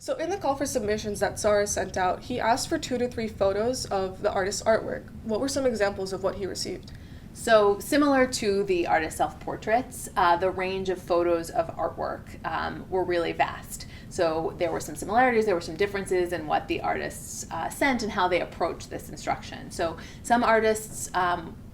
So in the call for submissions that Tzara sent out, he asked for 2 to 3 photos of the artist's artwork. What were some examples of what he received? So similar to the artist's self-portraits, the range of photos of artwork were really vast. So there were some similarities, there were some differences in what the artists sent and how they approached this instruction. So some artists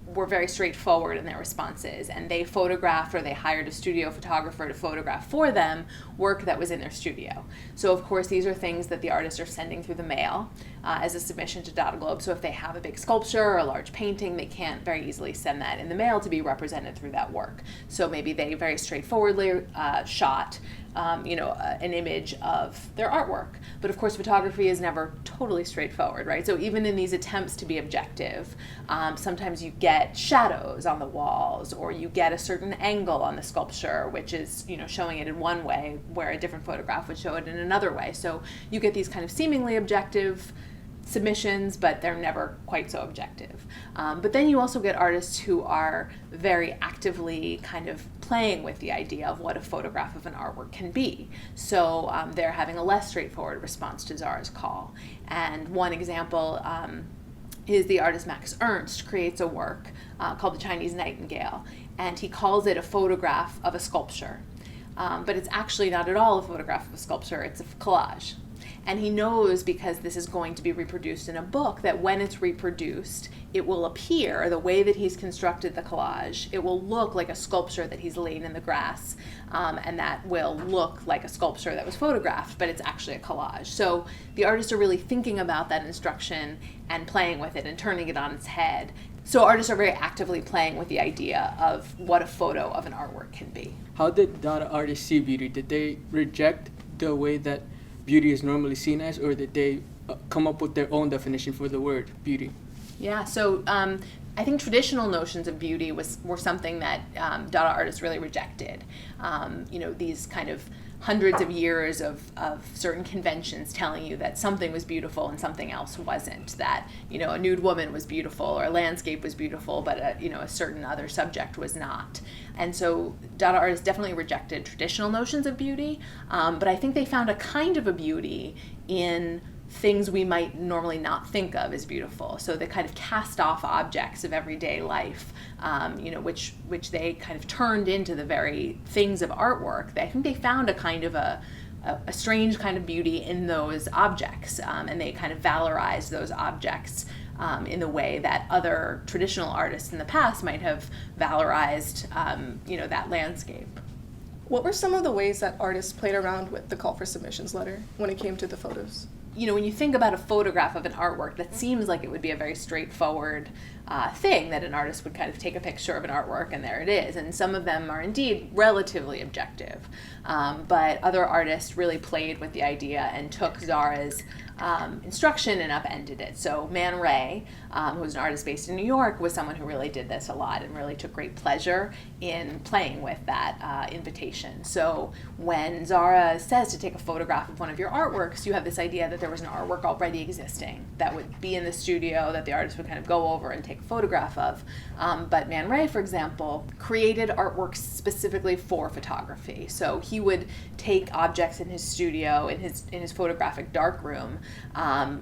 were very straightforward in their responses, and they photographed, or they hired a studio photographer to photograph for them work that was in their studio. So of course these are things that the artists are sending through the mail as a submission to Dadaglobe. So if they have a big sculpture or a large painting, they can't very easily send that in the mail to be represented through that work. So maybe they very straightforwardly shot an image of their artwork. But of course, photography is never totally straightforward, right? So even in these attempts to be objective, sometimes you get shadows on the walls, or you get a certain angle on the sculpture, which is, showing it in one way, where a different photograph would show it in another way. So you get these kind of seemingly objective submissions, but they're never quite so objective. But then you also get artists who are very actively kind of playing with the idea of what a photograph of an artwork can be. So they're having a less straightforward response to Tzara's call. And one example is the artist Max Ernst creates a work called The Chinese Nightingale, and he calls it a photograph of a sculpture. But it's actually not at all a photograph of a sculpture, it's a collage. And he knows, because this is going to be reproduced in a book, that when it's reproduced, it will appear, the way that he's constructed the collage, it will look like a sculpture that he's laid in the grass, and that will look like a sculpture that was photographed, but it's actually a collage. So the artists are really thinking about that instruction and playing with it and turning it on its head. So artists are very actively playing with the idea of what a photo of an artwork can be. How did Dada artists see beauty? Did they reject the way that beauty is normally seen as, or did they come up with their own definition for the word beauty? Yeah, so I think traditional notions of beauty were something that Dada artists really rejected. These kind of hundreds of years of certain conventions telling you that something was beautiful and something else wasn't, that a nude woman was beautiful or a landscape was beautiful, but a certain other subject was not. And so Dada artists definitely rejected traditional notions of beauty, but I think they found a kind of a beauty in things we might normally not think of as beautiful. So the kind of cast off objects of everyday life, which they kind of turned into the very things of artwork. I think they found a kind of a strange kind of beauty in those objects, and they kind of valorized those objects in the way that other traditional artists in the past might have valorized, that landscape. What were some of the ways that artists played around with the call for submissions letter when it came to the photos? When you think about a photograph of an artwork, that seems like it would be a very straightforward thing, that an artist would kind of take a picture of an artwork and there it is. And some of them are indeed relatively objective. But other artists really played with the idea and took Tzara's instruction and upended it. So Man Ray, who's an artist based in New York, was someone who really did this a lot and really took great pleasure in playing with that invitation. So when Tzara says to take a photograph of one of your artworks, you have this idea that there was an artwork already existing that would be in the studio that the artist would kind of go over and take a photograph of. But Man Ray, for example, created artworks specifically for photography. So he would take objects in his studio, in his photographic darkroom,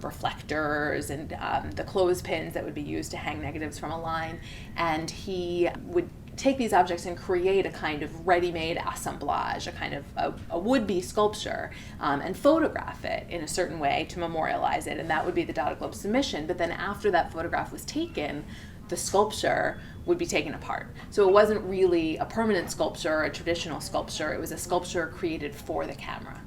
reflectors and the clothespins that would be used to hang negatives from a line, and he would take these objects and create a kind of ready-made assemblage, a kind of a would-be sculpture, and photograph it in a certain way to memorialize it, and that would be the Dadaglobe submission. But then after that photograph was taken, the sculpture would be taken apart. So it wasn't really a permanent sculpture or a traditional sculpture, it was a sculpture created for the camera.